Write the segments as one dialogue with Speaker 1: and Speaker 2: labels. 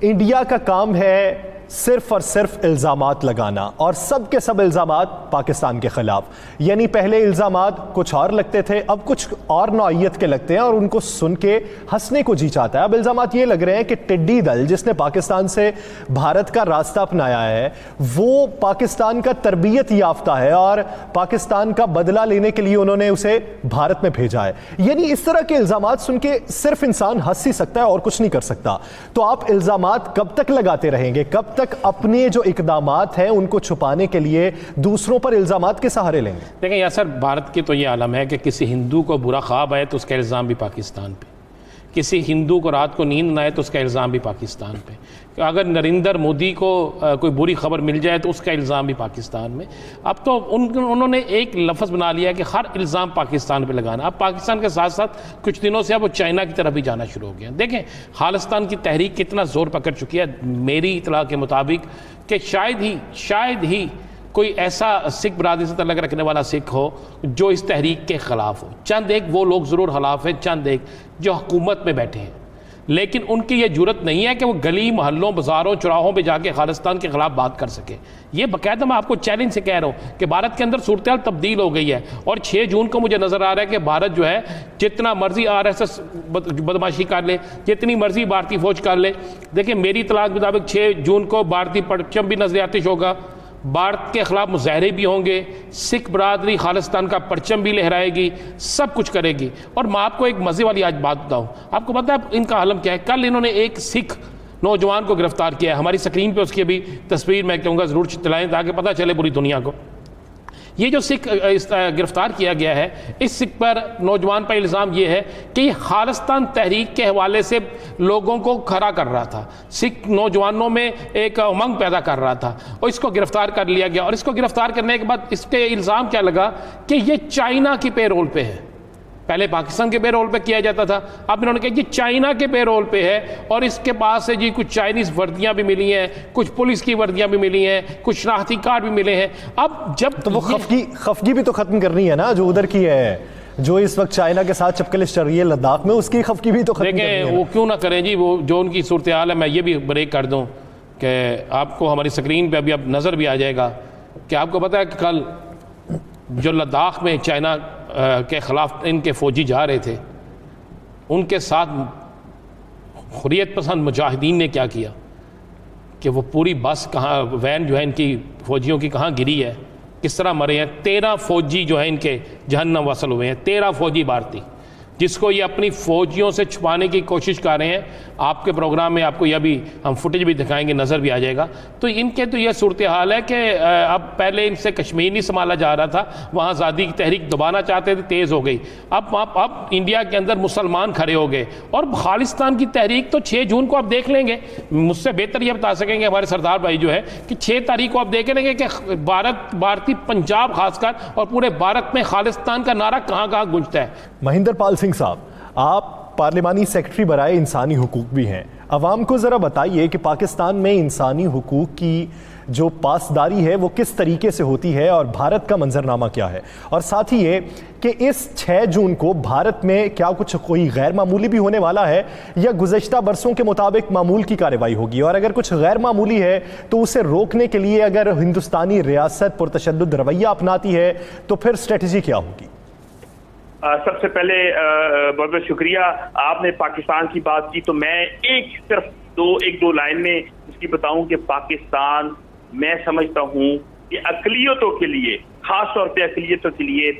Speaker 1: India का काम है सिर्फ और सिर्फ इल्जामात लगाना और सब के सब इल्जामात पाकिस्तान के खिलाफ। यानी पहले इल्जामात कुछ और लगते थे, अब कुछ और नौइयत के लगते हैं और उनको सुन के हंसने को जी चाहता है। अब इल्जामात ये लग रहे हैं कि टिड्डी दल जिसने पाकिस्तान से भारत का रास्ता अपनाया है वो पाकिस्तान का तरबियत याफ्ता है और पाकिस्तान का बदला लेने के लिए उन्होंने उसे भारत में भेजा है। यानी इस तरह के इल्जामात सुन के सिर्फ इंसान हंस ही सकता है और कुछ नहीं कर सकता। तो आप इल्जामात कब तक लगाते रहेंगे? कब तक अपने जो इकदामात हैं उनको छुपाने के लिए दूसरों पर इल्जामात के सहारे लेंगे?
Speaker 2: देखें यार सर, भारत की तो ये आलम है कि किसी हिंदू को बुरा ख्वाब आए तो उसका इल्ज़ाम भी पाकिस्तान पे, किसी हिंदू को रात को नींद ना आए तो उसका इल्ज़ाम भी पाकिस्तान पे, अगर नरेंद्र मोदी को कोई बुरी खबर मिल जाए तो उसका इल्ज़ाम भी पाकिस्तान में। अब तो उन्होंने एक लफ्ज़ बना लिया कि हर इल्ज़ाम पाकिस्तान पे लगाना। अब पाकिस्तान के साथ साथ कुछ दिनों से अब वो चाइना की तरफ भी जाना शुरू हो गया। देखें खालिस्तान की तहरीक कितना ज़ोर पकड़ चुकी है मेरी इतला के मुताबिक कि शायद ही कोई ऐसा सिख बरादरी से तल्लुक़ रखने वाला सिख हो जो इस तहरीक के ख़िलाफ़ हो। चंद एक वो लोग ज़रूर खिलाफ हैं, चंद एक जो हुकूमत में बैठे हैं, लेकिन उनकी ये जुरत नहीं है कि वो गली मोहल्लों बाज़ारों चौराहों पे जाके खालिस्तान के ख़िलाफ़ बात कर सके। ये बाकायदा मैं आपको चैलेंज से कह रहा हूँ कि भारत के अंदर सूरत हाल तब्दील हो गई है और 6 जून को मुझे नज़र आ रहा है कि भारत जो है जितना मर्जी RSS बदमाशी कर ले, जितनी मर्जी भारतीय फ़ौज कर ले। देखिए मेरी इत्तला के मुताबिक 6 जून को भारतीय परचम भी नजर आतिश होगा, भारत के खिलाफ मुजाहरे भी होंगे, सिख बरादरी खालिस्तान का परचम भी लहराएगी, सब कुछ करेगी। और मैं आपको एक मज़े वाली आज बात बताऊँ, आपको पता है इनका आलम क्या है? कल इन्होंने एक सिख नौजवान को गिरफ्तार किया है। हमारी स्क्रीन पे उसकी भी तस्वीर मैं कहूँगा ज़रूर चलाएं ताकि पता चले पूरी दुनिया को। ये जो सिख गिरफ्तार किया गया है, इस सिख पर नौजवान पर इल्ज़ाम ये है कि ये खालिस्तान तहरीक के हवाले से लोगों को खड़ा कर रहा था, सिख नौजवानों में एक उमंग पैदा कर रहा था और इसको गिरफ्तार कर लिया गया। और इसको गिरफ्तार करने के बाद इसके इल्ज़ाम क्या लगा कि ये चाइना की पेरोल पे है। पहले पाकिस्तान के पेरोल पे किया जाता था, अब इन्होंने कहा कि चाइना के पेरोल पे है और इसके पास से जी कुछ चाइनीज़ वर्दियाँ भी मिली हैं, कुछ पुलिस की वर्दियाँ भी मिली हैं, कुछ शनाख्ती कार्ड भी मिले हैं। अब जब
Speaker 1: तो वो खफगी भी तो ख़त्म करनी है ना जो उधर की है, जो इस वक्त चाइना के साथ चपकलिश चल रही है लद्दाख में, उसकी खफगी भी तो खत्म करनी है।
Speaker 2: वो क्यों ना करें जी, वो जो उनकी सूरत हाल है। मैं ये भी ब्रेक कर दूँ कि आपको हमारी स्क्रीन पर अभी अब नज़र भी आ जाएगा कि आपको पता है कि कल जो लद्दाख में चाइना के ख़िलाफ़ इनके फ़ौजी जा रहे थे, उनके साथ हुर्रियत पसंद मुजाहिदीन ने क्या किया कि वो पूरी बस कहाँ, वैन जो है इनकी फ़ौजियों की कहाँ गिरी है, किस तरह मरे हैं। 13 फ़ौजी जो है इनके जहन्नम वसल हुए हैं, 13 फ़ौजी भारतीय, जिसको ये अपनी फ़ौजियों से छुपाने की कोशिश कर रहे हैं। आपके प्रोग्राम में आपको यह भी हम फुटेज भी दिखाएंगे, नज़र भी आ जाएगा। तो इनके तो यह सूरत हाल है कि अब पहले इनसे कश्मीर नहीं संभाला जा रहा था, वहाँ आज़ादी की तहरीक दबाना चाहते थे, तेज़ हो गई। अब इंडिया के अंदर मुसलमान खड़े हो गए और खालिस्तान की तहरीक तो 6 जून को आप देख लेंगे, मुझसे बेहतर ये बता सकेंगे हमारे सरदार भाई जो है कि 6 तारीख को आप देख लेंगे कि भारतीय पंजाब खासकर और पूरे भारत में खालिस्तान का नारा कहाँ कहाँ गूंजता है।
Speaker 1: महेंद्र पाल सिंह साहब, आप पार्लिमानी सेक्रेटरी बराए इंसानी हुकूक भी हैं, अवाम को ज़रा बताइए कि पाकिस्तान में इंसानी हुकूक की जो पासदारी है वो किस तरीके से होती है और भारत का मंजरनामा क्या है, और साथ ही ये कि इस 6 जून को भारत में क्या कुछ कोई गैर मामूली भी होने वाला है या गुज़श्ता बरसों के मुताबिक मामूल की कार्रवाई होगी, और अगर कुछ गैर मामूली है तो उसे रोकने के लिए अगर हिंदुस्तानी रियासत पुरतशद्दुद रवैया अपनाती है तो फिर स्ट्रेटजी क्या होगी?
Speaker 3: सबसे पहले बहुत बहुत शुक्रिया। आपने पाकिस्तान की बात की तो मैं सिर्फ एक दो लाइन में इसकी बताऊं कि पाकिस्तान मैं समझता हूं कि अक़लियतों के लिए, खास तौर पे अक़लियतों के लिए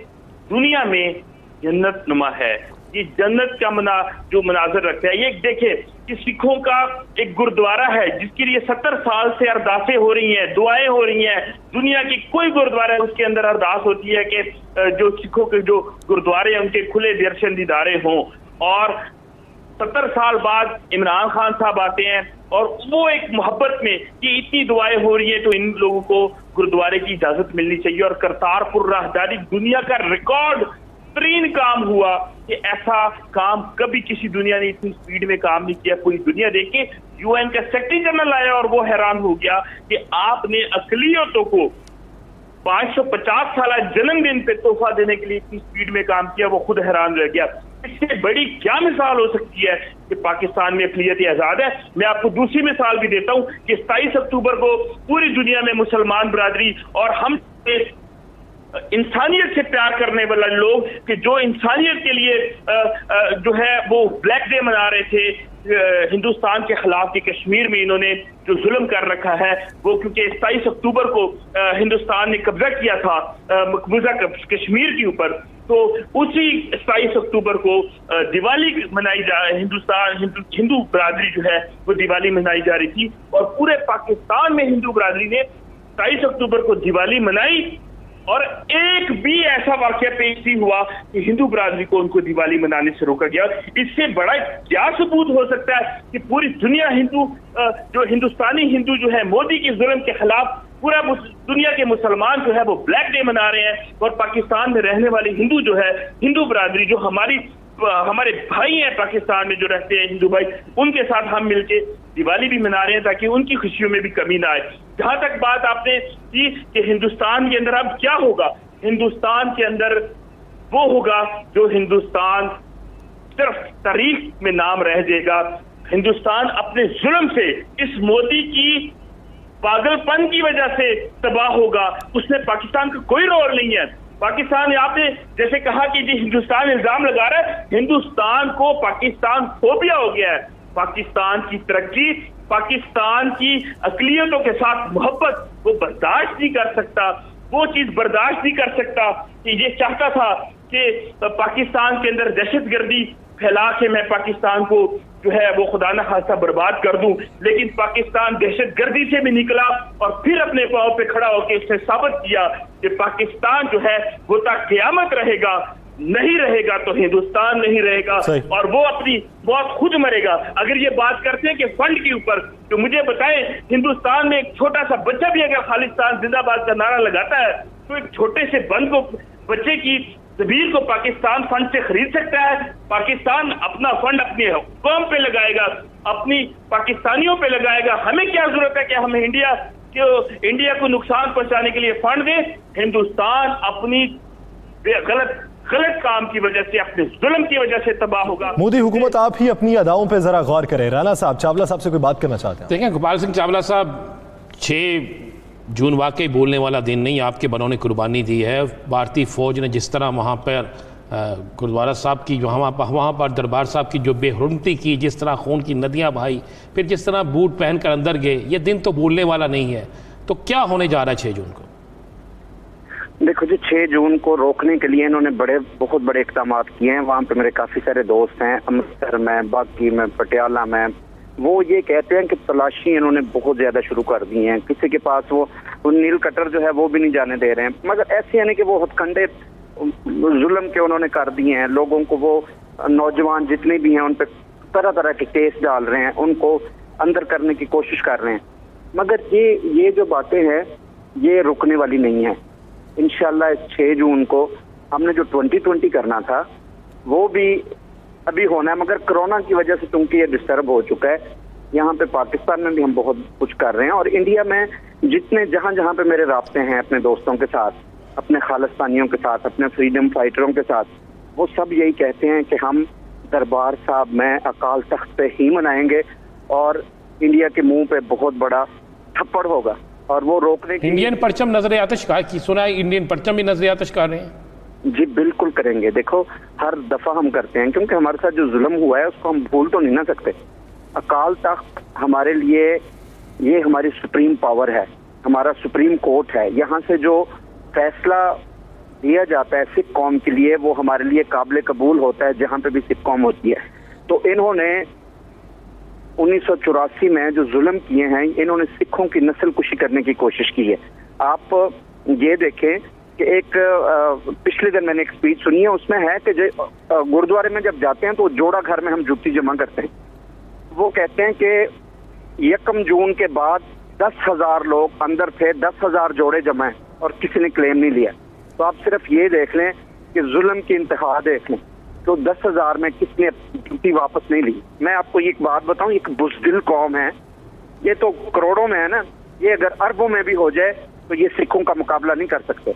Speaker 3: दुनिया में जन्नत नुमा है। ये जन्नत का जो मनाजर रखता है, ये देखिए कि सिखों का एक गुरुद्वारा है जिसके लिए 70 साल से अरदासें हो रही हैं, दुआएं हो रही हैं। दुनिया की कोई गुरुद्वारा है उसके अंदर अरदास होती है कि जो सिखों के जो गुरुद्वारे हैं उनके खुले दर्शन दीदारे हों। और 70 साल बाद इमरान खान साहब आते हैं और वो एक मोहब्बत में कि इतनी दुआएं हो रही है तो इन लोगों को गुरुद्वारे की इजाजत मिलनी चाहिए। और करतारपुर राहदारी दुनिया का रिकॉर्ड तरीन काम हुआ कि ऐसा काम कभी किसी दुनिया ने इतनी स्पीड में काम नहीं किया। पूरी दुनिया देखे, UN का सेक्रेटरी जनरल आया और वो हैरान हो गया कि आपने अक़लियतों को 550 साल जन्मदिन पे तोहफा देने के लिए इतनी स्पीड में काम किया, वो खुद हैरान रह गया। इससे बड़ी क्या मिसाल हो सकती है कि पाकिस्तान में अक़लियत आज़ाद है। मैं आपको दूसरी मिसाल भी देता हूं कि 27 अक्टूबर को पूरी दुनिया में मुसलमान बरादरी और हम इंसानियत से प्यार करने वाला लोग कि जो इंसानियत के लिए जो है वो ब्लैक डे मना रहे थे हिंदुस्तान के खिलाफ कि कश्मीर में इन्होंने जो जुल्म कर रखा है वो, क्योंकि 27 अक्टूबर को हिंदुस्तान ने कब्जा किया था मकबूजा कश्मीर के ऊपर, तो उसी 27 अक्टूबर को दिवाली मनाई जा हिंदू बरादरी जो है वो दिवाली मनाई जा रही थी और पूरे पाकिस्तान में हिंदू बरादरी ने 27 अक्टूबर को दिवाली मनाई और एक भी ऐसा वाकया पेश नहीं हुआ कि हिंदू बरादरी को उनको दिवाली मनाने से रोका गया। इससे बड़ा क्या सबूत हो सकता है कि पूरी दुनिया जो हिंदुस्तानी हिंदू जो है मोदी के जुल्म के खिलाफ पूरा दुनिया के मुसलमान जो है वो ब्लैक डे मना रहे हैं और पाकिस्तान में रहने वाले हिंदू जो है हिंदू बरादरी जो हमारे भाई हैं पाकिस्तान में जो रहते हैं हिंदू भाई, उनके साथ हम मिलके दिवाली भी मना रहे हैं ताकि उनकी खुशियों में भी कमी ना आए। जहां तक बात आपने की कि हिंदुस्तान के अंदर अब क्या होगा, हिंदुस्तान के अंदर वो होगा जो हिंदुस्तान सिर्फ तारीख में नाम रह जाएगा। हिंदुस्तान अपने जुल्म से इस मोदी की पागलपन की वजह से तबाह होगा, उसमें पाकिस्तान का कोई रोल नहीं है। पाकिस्तान आपने जैसे कहा कि जी हिंदुस्तान इल्जाम लगा रहा है, हिंदुस्तान को पाकिस्तान फोबिया हो गया है। पाकिस्तान की तरक्की, पाकिस्तान की अक़लियतों के साथ मोहब्बत वो बर्दाश्त नहीं कर सकता, वो चीज बर्दाश्त नहीं कर सकता कि ये चाहता था कि पाकिस्तान के अंदर दहशतगर्दी फैला के मैं पाकिस्तान को जो है वो खुदा न खास्ता बर्बाद कर दूं, लेकिन पाकिस्तान दहशतगर्दी से भी निकला और फिर अपने पांव पे खड़ा होकर इसने साबित किया कि पाकिस्तान जो है वो तक क़यामत रहेगा, नहीं रहेगा तो हिंदुस्तान नहीं रहेगा और वो अपनी मौत खुद मरेगा। अगर ये बात करते हैं कि फंड के ऊपर, तो मुझे बताएं हिंदुस्तान में एक छोटा सा बच्चा भी अगर खालिस्तान जिंदाबाद का नारा लगाता है तो एक छोटे से बच्चे की तस्वीर को पाकिस्तान फंड से खरीद सकता है? पाकिस्तान अपना फंड अपनी कौम पे लगाएगा, अपनी पाकिस्तानियों पे लगाएगा। हमें क्या जरूरत है कि हम इंडिया को नुकसान पहुंचाने के लिए फंड दें? हिंदुस्तान अपनी गलत काम की वजह से, अपने जुल्म की वजह से तबाह होगा।
Speaker 1: मोदी हुकूमत आप ही अपनी अदाओं पे जरा गौर करें। राणा साहब, चावला साहब से कोई बात करना चाहते हैं?
Speaker 2: देखिए गोपाल सिंह चावला साहब, 6 जून वाकई बोलने वाला दिन नहीं, आपके बनों ने कुर्बानी दी है। भारतीय फ़ौज ने जिस तरह वहाँ पर गुरुद्वारा साहब की वहाँ पर दरबार साहब की जो बेहुरमती की, जिस तरह खून की नदियाँ बहाई, फिर जिस तरह बूट पहन कर अंदर गए, ये दिन तो बोलने वाला नहीं है। तो क्या होने जा रहा है 6 जून को?
Speaker 4: देखो जी, 6 जून को रोकने के लिए इन्होंने बहुत बड़े इक़दाम किए हैं। वहाँ पे मेरे काफ़ी सारे दोस्त हैं, अमृतसर में, बाकी में, पटियाला में। वो ये कहते हैं कि तलाशी इन्होंने बहुत ज़्यादा शुरू कर दी है। किसी के पास वो नील कटर जो है वो भी नहीं जाने दे रहे हैं। मगर ऐसे यानी कि वो हथकंडे जुल्म के उन्होंने कर दिए हैं। लोगों को वो नौजवान जितने भी हैं उन पर तरह तरह के केस डाल रहे हैं, उनको अंदर करने की कोशिश कर रहे हैं। मगर ये जो बातें हैं ये रुकने वाली नहीं है। इंशाल्लाह इस 6 जून को हमने जो 2020 करना था वो भी अभी होना है, मगर कोरोना की वजह से चूंकि ये डिस्टर्ब हो चुका है। यहाँ पे पाकिस्तान में भी हम बहुत कुछ कर रहे हैं और इंडिया में जितने जहाँ पे मेरे राब्ते हैं अपने दोस्तों के साथ, अपने खालिस्तानियों के साथ, अपने फ्रीडम फाइटरों के साथ, वो सब यही कहते हैं कि हम दरबार साहब में अकाल तख्त पे ही मनाएंगे और इंडिया के मुंह पे बहुत बड़ा थप्पड़ होगा और वो रोकने की।
Speaker 2: इंडियन परचम नजर आतिश की सुना है, इंडियन परचम भी नजर आतिश कर रहे हैं?
Speaker 4: जी बिल्कुल करेंगे। देखो हर दफा हम करते हैं क्योंकि हमारे साथ जो जुल्म हुआ है उसको हम भूल तो नहीं ना सकते। अकाल तख्त हमारे लिए ये हमारी सुप्रीम पावर है, हमारा सुप्रीम कोर्ट है। यहाँ से जो फैसला दिया जाता है सिख कौम के लिए वो हमारे लिए काबिल कबूल होता है जहाँ पे भी सिख कौम होती है। तो इन्होंने 1984 में जो जुल्म किए हैं, इन्होंने सिखों की नस्ल कुशी करने की कोशिश की है। आप ये देखें कि एक पिछले दिन मैंने एक स्पीच सुनी है, उसमें है कि गुरुद्वारे में जब जाते हैं तो जोड़ा घर में हम जुत्ती जमा करते हैं। वो कहते हैं कि 1 जून के बाद 10,000 लोग अंदर थे, 10,000 जोड़े जमा हैं और किसी ने क्लेम नहीं लिया। तो आप सिर्फ ये देख लें कि जुल्म की इंतहा देख लें, तो 10,000 में किसने जुत्ती वापस नहीं ली। मैं आपको एक बात बताऊं, एक बुज़दिल कौम है, ये तो करोड़ों में है ना, ये अगर अरबों में भी हो जाए तो ये सिखों का मुकाबला नहीं कर सकते।